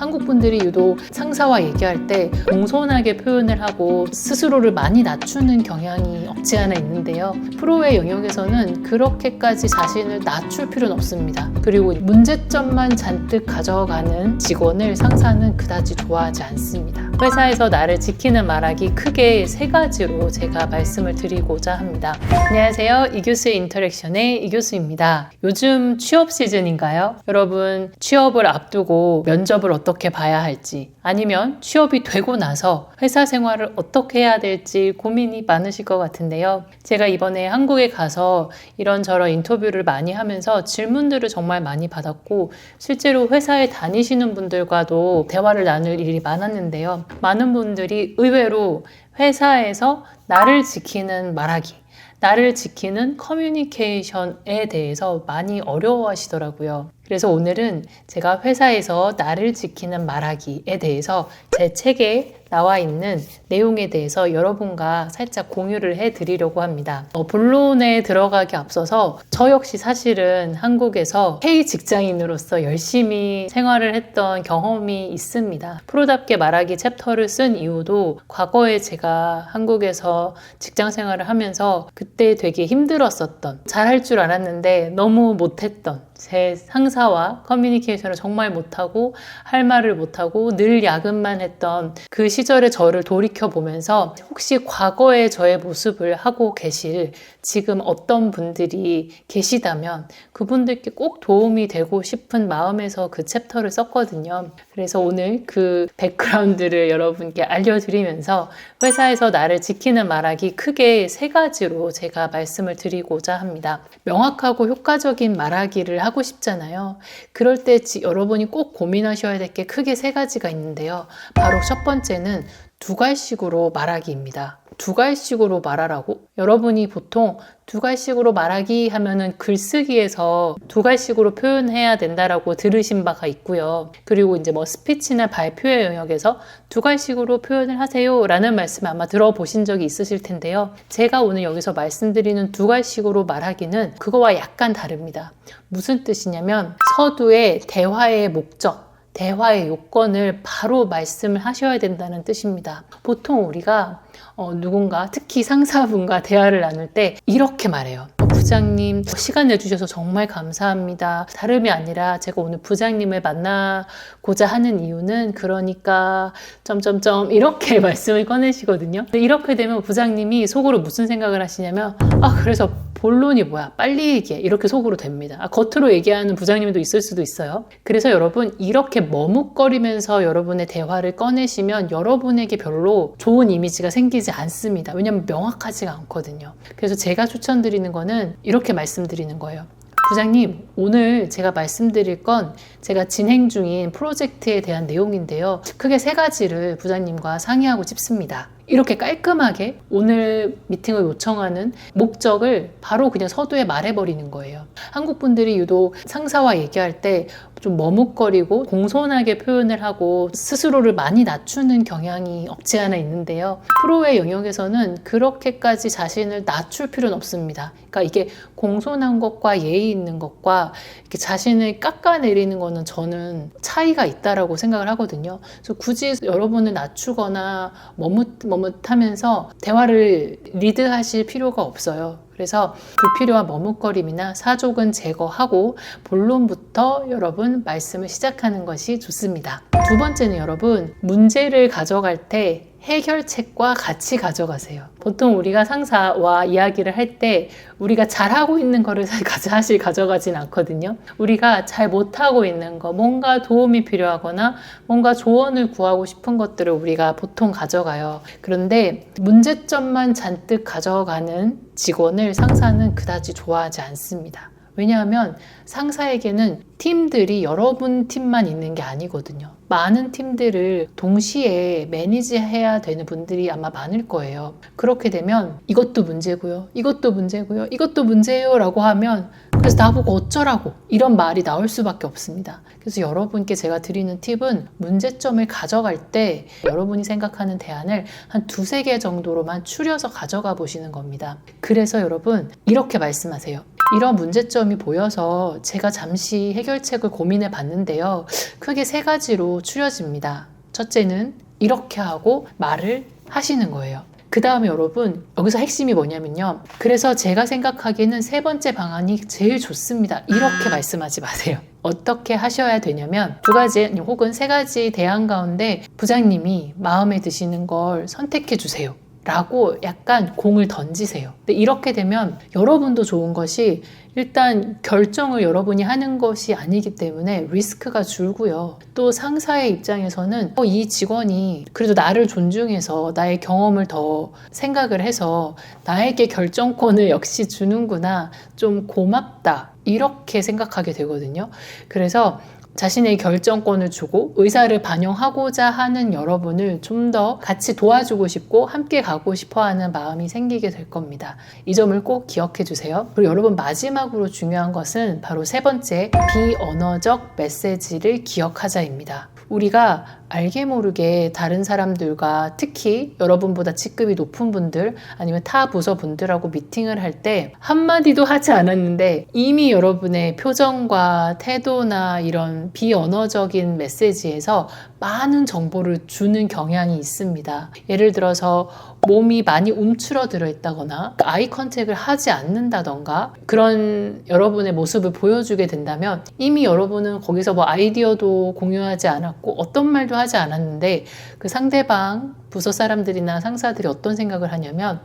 한국 분들이 유독 상사와 얘기할 때 공손하게 표현을 하고 스스로를 많이 낮추는 경향이 없지 않아 있는데요. 프로의 영역에서는 그렇게까지 자신을 낮출 필요는 없습니다. 그리고 문제점만 잔뜩 가져가는 직원을 상사는 그다지 좋아하지 않습니다. 회사에서 나를 지키는 말하기 크게 세 가지로 제가 말씀을 드리고자 합니다. 안녕하세요. 이교수의 인터랙션의 이교수입니다. 요즘 취업 시즌인가요? 여러분, 취업을 앞두고 면접을 어떻게 봐야 할지, 아니면 취업이 되고 나서 회사 생활을 어떻게 해야 될지 고민이 많으실 것 같은데요. 제가 이번에 한국에 가서 이런저런 인터뷰를 많이 하면서 질문들을 정말 많이 받았고, 실제로 회사에 다니시는 분들과도 대화를 나눌 일이 많았는데요. 많은 분들이 의외로 회사에서 나를 지키는 말하기, 나를 지키는 커뮤니케이션에 대해서 많이 어려워하시더라고요. 그래서 오늘은 제가 회사에서 나를 지키는 말하기에 대해서 제 책에 나와 있는 내용에 대해서 여러분과 살짝 공유를 해드리려고 합니다. 본론에 들어가기 앞서서 저 역시 사실은 한국에서 K 직장인으로서 열심히 생활을 했던 경험이 있습니다. 프로답게 말하기 챕터를 쓴 이유도 과거에 제가 한국에서 직장 생활을 하면서 그때 되게 힘들었었던, 잘할 줄 알았는데 너무 못했던 제 상사와 커뮤니케이션을 정말 못하고 할 말을 못하고 늘 야근만 했던 그 시절의 저를 돌이켜보면서 혹시 과거의 저의 모습을 하고 계실 지금 어떤 분들이 계시다면 그분들께 꼭 도움이 되고 싶은 마음에서 그 챕터를 썼거든요. 그래서 오늘 그 백그라운드를 여러분께 알려드리면서 회사에서 나를 지키는 말하기 크게 세 가지로 제가 말씀을 드리고자 합니다. 명확하고 효과적인 말하기를 하고 싶잖아요. 그럴 때 여러분이 꼭 고민하셔야 될 게 크게 세 가지가 있는데요. 바로 첫 번째는 두괄식으로 말하기입니다. 두괄식으로 말하라고? 여러분이 보통 두괄식으로 말하기 하면은 글쓰기에서 두괄식으로 표현해야 된다라고 들으신 바가 있고요. 그리고 이제 스피치나 발표의 영역에서 두괄식으로 표현을 하세요 라는 말씀 아마 들어보신 적이 있으실 텐데요. 제가 오늘 여기서 말씀드리는 두괄식으로 말하기는 그거와 약간 다릅니다. 무슨 뜻이냐면 서두에 대화의 목적, 대화의 요건을 바로 말씀을 하셔야 된다는 뜻입니다. 보통 우리가 누군가, 특히 상사분과 대화를 나눌 때 이렇게 말해요. 부장님, 시간 내주셔서 정말 감사합니다. 다름이 아니라 제가 오늘 부장님을 만나고자 하는 이유는 그러니까 점점점 이렇게 말씀을 꺼내시거든요. 이렇게 되면 부장님이 속으로 무슨 생각을 하시냐면 그래서 본론이 뭐야? 빨리 얘기해. 이렇게 속으로 됩니다. 겉으로 얘기하는 부장님도 있을 수도 있어요. 그래서 여러분, 이렇게 머뭇거리면서 여러분의 대화를 꺼내시면 여러분에게 별로 좋은 이미지가 생기지 않습니다. 왜냐하면 명확하지가 않거든요. 그래서 제가 추천드리는 거는 이렇게 말씀드리는 거예요. 부장님, 오늘 제가 말씀드릴 건 제가 진행 중인 프로젝트에 대한 내용인데요. 크게 세 가지를 부장님과 상의하고 싶습니다. 이렇게 깔끔하게 오늘 미팅을 요청하는 목적을 바로 그냥 서두에 말해버리는 거예요. 한국 분들이 유독 상사와 얘기할 때 좀 머뭇거리고 공손하게 표현을 하고 스스로를 많이 낮추는 경향이 없지 않아 있는데요. 프로의 영역에서는 그렇게까지 자신을 낮출 필요는 없습니다. 그러니까 이게 공손한 것과 예의 있는 것과 이렇게 자신을 깎아내리는 거는 저는 차이가 있다라고 생각을 하거든요. 그래서 굳이 여러분을 낮추거나 머뭇하면서 대화를 리드하실 필요가 없어요. 그래서 불필요한 머뭇거림이나 사족은 제거하고 본론부터 여러분 말씀을 시작하는 것이 좋습니다. 두 번째는 여러분, 문제를 가져갈 때 해결책과 같이 가져가세요. 보통 우리가 상사와 이야기를 할 때 우리가 잘하고 있는 거를 사실 가져가진 않거든요. 우리가 잘 못하고 있는 거, 뭔가 도움이 필요하거나 뭔가 조언을 구하고 싶은 것들을 우리가 보통 가져가요. 그런데 문제점만 잔뜩 가져가는 직원을 상사는 그다지 좋아하지 않습니다. 왜냐하면 상사에게는 팀들이 여러분 팀만 있는 게 아니거든요. 많은 팀들을 동시에 매니지해야 되는 분들이 아마 많을 거예요. 그렇게 되면 이것도 문제고요, 이것도 문제고요, 이것도 문제예요 라고 하면 그래서 나보고 어쩌라고 이런 말이 나올 수밖에 없습니다. 그래서 여러분께 제가 드리는 팁은 문제점을 가져갈 때 여러분이 생각하는 대안을 한 2-3개 정도로만 추려서 가져가 보시는 겁니다. 그래서 여러분 이렇게 말씀하세요. 이런 문제점이 보여서 제가 잠시 해결책을 고민해 봤는데요. 크게 3가지로 추려집니다. 첫째는 이렇게 하고 말을 하시는 거예요. 그 다음에 여러분 여기서 핵심이 뭐냐면요. 그래서 제가 생각하기에는 3번째 방안이 제일 좋습니다. 이렇게 말씀하지 마세요. 어떻게 하셔야 되냐면 2가지 혹은 3가지 대안 가운데 부장님이 마음에 드시는 걸 선택해 주세요. 라고 약간 공을 던지세요. 근데 이렇게 되면 여러분도 좋은 것이 일단 결정을 여러분이 하는 것이 아니기 때문에 리스크가 줄고요. 또 상사의 입장에서는 이 직원이 그래도 나를 존중해서 나의 경험을 더 생각을 해서 나에게 결정권을 역시 주는구나. 좀 고맙다. 이렇게 생각하게 되거든요. 그래서 자신의 결정권을 주고 의사를 반영하고자 하는 여러분을 좀 더 같이 도와주고 싶고 함께 가고 싶어 하는 마음이 생기게 될 겁니다. 이 점을 꼭 기억해 주세요. 그리고 여러분 마지막으로 중요한 것은 바로 3번째 비언어적 메시지를 기억하자입니다. 우리가 알게 모르게 다른 사람들과 특히 여러분보다 직급이 높은 분들 아니면 타 부서 분들하고 미팅을 할 때 한마디도 하지 않았는데 이미 여러분의 표정과 태도나 이런 비언어적인 메시지에서 많은 정보를 주는 경향이 있습니다. 예를 들어서 몸이 많이 움츠러들어 있다거나 아이 컨택을 하지 않는다던가 그런 여러분의 모습을 보여주게 된다면 이미 여러분은 거기서 뭐 아이디어도 공유하지 않았고 어떤 말도 하지 않았는데 그 상대방 부서 사람들이나 상사들이 어떤 생각을 하냐면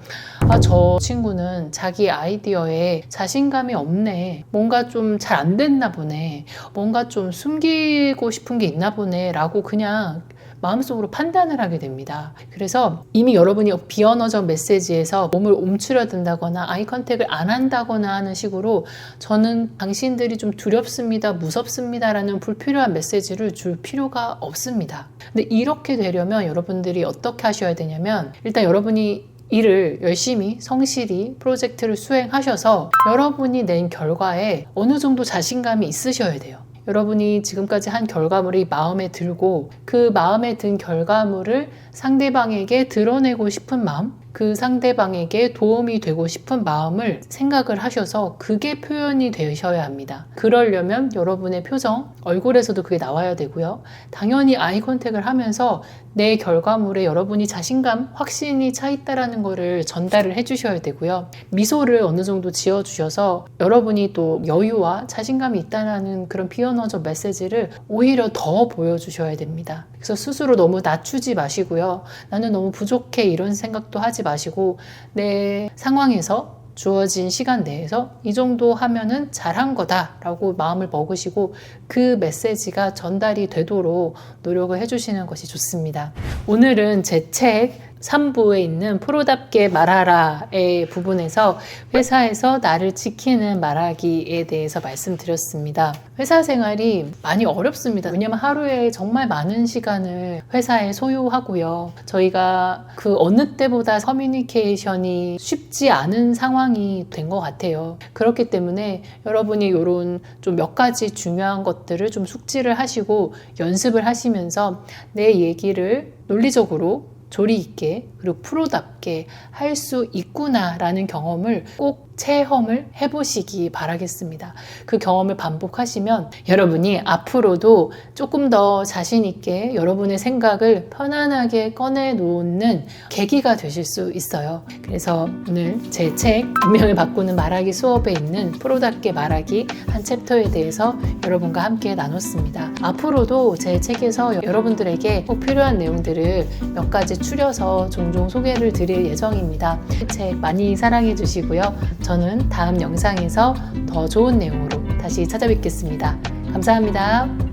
저 친구는 자기 아이디어에 자신감이 없네. 뭔가 좀 잘 안 됐나 보네. 뭔가 좀 숨기고 싶은 게 있나 보네 라고 그냥 마음속으로 판단을 하게 됩니다. 그래서 이미 여러분이 비언어적 메시지에서 몸을 움츠러든다거나 아이 컨택을 안 한다거나 하는 식으로 저는 당신들이 좀 두렵습니다, 무섭습니다 라는 불필요한 메시지를 줄 필요가 없습니다. 근데 이렇게 되려면 여러분들이 어떻게 하셔야 되냐면 일단 여러분이 일을 열심히 성실히 프로젝트를 수행하셔서 여러분이 낸 결과에 어느 정도 자신감이 있으셔야 돼요. 여러분이 지금까지 한 결과물이 마음에 들고 그 마음에 든 결과물을 상대방에게 드러내고 싶은 마음, 그 상대방에게 도움이 되고 싶은 마음을 생각을 하셔서 그게 표현이 되셔야 합니다. 그러려면 여러분의 표정, 얼굴에서도 그게 나와야 되고요. 당연히 아이 컨택을 하면서 내 결과물에 여러분이 자신감, 확신이 차 있다라는 거를 전달을 해주셔야 되고요. 미소를 어느 정도 지어주셔서 여러분이 또 여유와 자신감이 있다는 그런 비언어적 메시지를 오히려 더 보여주셔야 됩니다. 그래서 스스로 너무 낮추지 마시고요. 나는 너무 부족해 이런 생각도 하지 마시고 내 상황에서 주어진 시간 내에서 이 정도 하면은 잘한 거다라고 마음을 먹으시고 그 메시지가 전달이 되도록 노력을 해주시는 것이 좋습니다. 오늘은 제 책 3부에 있는 프로답게 말하라의 부분에서 회사에서 나를 지키는 말하기에 대해서 말씀드렸습니다. 회사 생활이 많이 어렵습니다. 왜냐면 하루에 정말 많은 시간을 회사에 소요하고요. 저희가 그 어느 때보다 커뮤니케이션이 쉽지 않은 상황이 된 것 같아요. 그렇기 때문에 여러분이 이런 좀 몇 가지 중요한 것들을 좀 숙지를 하시고 연습을 하시면서 내 얘기를 논리적으로 조리 있게 그리고 프로답게 할 수 있구나라는 경험을 꼭 체험을 해보시기 바라겠습니다. 그 경험을 반복하시면 여러분이 앞으로도 조금 더 자신 있게 여러분의 생각을 편안하게 꺼내놓는 계기가 되실 수 있어요. 그래서 오늘 제 책 운명을 바꾸는 말하기 수업에 있는 프로답게 말하기 한 챕터에 대해서 여러분과 함께 나눴습니다. 앞으로도 제 책에서 여러분들에게 꼭 필요한 내용들을 몇 가지 추려서 종종 소개를 드릴 예정입니다. 이 책 많이 사랑해 주시고요. 저는 다음 영상에서 더 좋은 내용으로 다시 찾아뵙겠습니다. 감사합니다.